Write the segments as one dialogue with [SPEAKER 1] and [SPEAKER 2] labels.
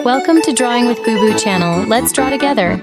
[SPEAKER 1] Welcome to Drawing with Boo Boo channel. Let's draw together.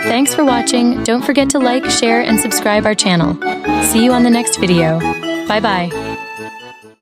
[SPEAKER 1] Thanks for watching. Don't forget to like, share, and subscribe our channel. See you on the next video. Bye-bye.